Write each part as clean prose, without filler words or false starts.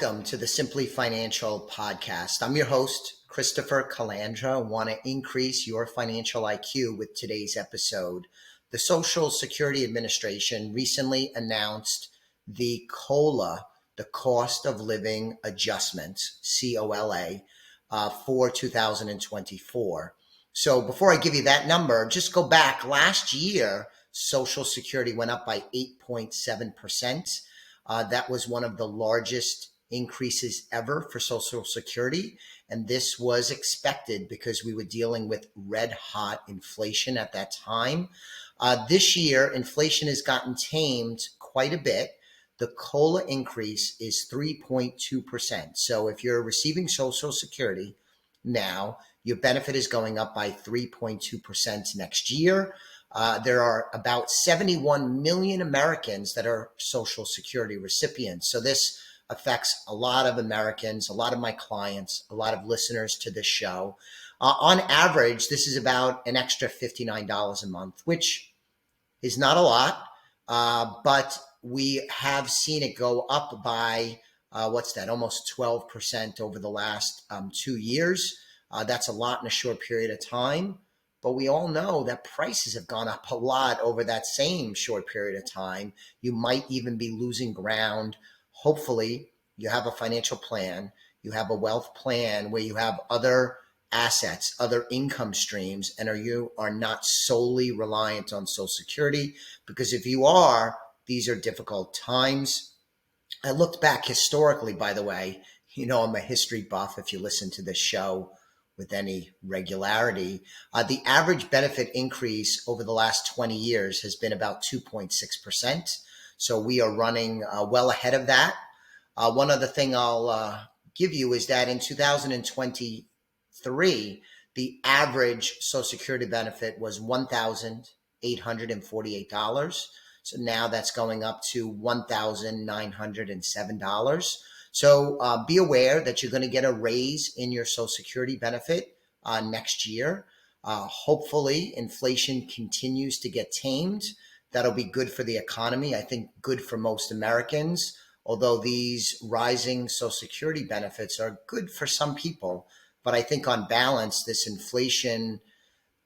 Welcome to the Simply Financial podcast. I'm your host, Christopher Calandra. I want to increase your financial IQ with today's episode. The Social Security Administration recently announced the COLA, the Cost of Living Adjustment, COLA, for 2024. So before I give you that number, just go back. Last year, Social Security went up by 8.7%. That was one of the largest increases ever for Social Security. And this was expected because we were dealing with red hot inflation at that time. This year, inflation has gotten tamed quite a bit. The COLA increase is 3.2%. So if you're receiving Social Security now, your benefit is going up by 3.2% next year. There are about 71 million Americans that are Social Security recipients. So this affects a lot of Americans, a lot of my clients, a lot of listeners to this show. On average, this is about an extra $59 a month, which is not a lot, but we have seen it go up by, almost 12% over the last 2 years. That's a lot in a short period of time. But we all know that prices have gone up a lot over that same short period of time. You might even be losing ground. Hopefully, you have a financial plan. You have a wealth plan where you have other assets, other income streams, and you are not solely reliant on Social Security. Because if you are, these are difficult times. I looked back historically, by the way. You know, I'm a history buff if you listen to this show with any regularity. The average benefit increase over the last 20 years has been about 2.6%. So we are running well ahead of that. One other thing I'll give you is that in 2023, the average Social Security benefit was $1,848. So now that's going up to $1,907. So be aware that you're going to get a raise in your Social Security benefit next year. Hopefully, inflation continues to get tamed. That'll be good for the economy. I think good for most Americans, although these rising Social Security benefits are good for some people. But I think on balance, this inflation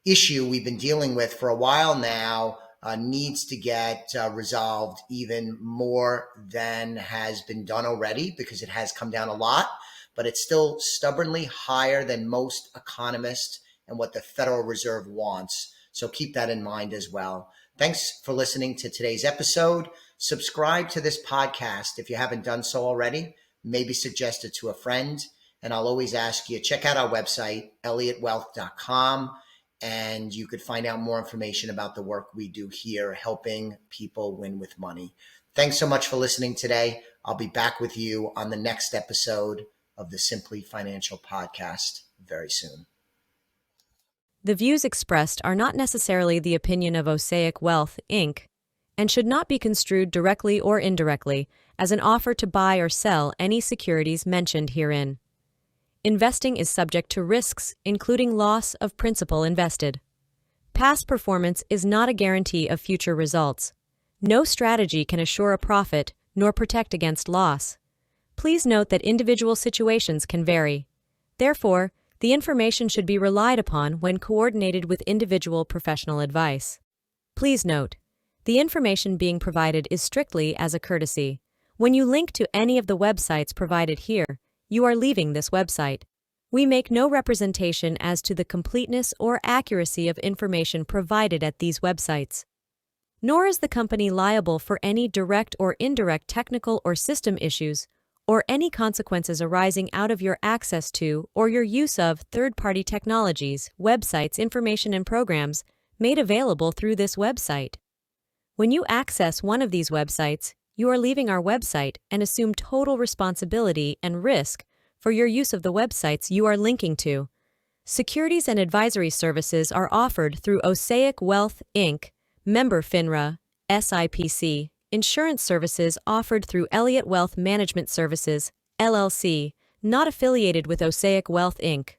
issue we've been dealing with for a while now needs to get resolved even more than has been done already, because it has come down a lot, but it's still stubbornly higher than most economists and what the Federal Reserve wants. So keep that in mind as well. Thanks for listening to today's episode. Subscribe to this podcast if you haven't done so already. Maybe suggest it to a friend. And I'll always ask you, check out our website, elliottwealth.com. And you could find out more information about the work we do here, helping people win with money. Thanks so much for listening today. I'll be back with you on the next episode of the Simply Financial podcast very soon. The views expressed are not necessarily the opinion of Osaic Wealth, Inc., and should not be construed directly or indirectly as an offer to buy or sell any securities mentioned herein. Investing is subject to risks, including loss of principal invested. Past performance is not a guarantee of future results. No strategy can assure a profit nor protect against loss. Please note that individual situations can vary. Therefore, the information should be relied upon when coordinated with individual professional advice. Please note, the information being provided is strictly as a courtesy. When you link to any of the websites provided here, you are leaving this website. We make no representation as to the completeness or accuracy of information provided at these websites. Nor is the company liable for any direct or indirect technical or system issues, or any consequences arising out of your access to or your use of third-party technologies, websites, information, and programs made available through this website. When you access one of these websites, you are leaving our website and assume total responsibility and risk for your use of the websites you are linking to. Securities and advisory services are offered through Osaic Wealth, Inc., member FINRA, SIPC. Insurance services offered through Elliott Wealth Management Services, LLC, not affiliated with Osaic Wealth, Inc.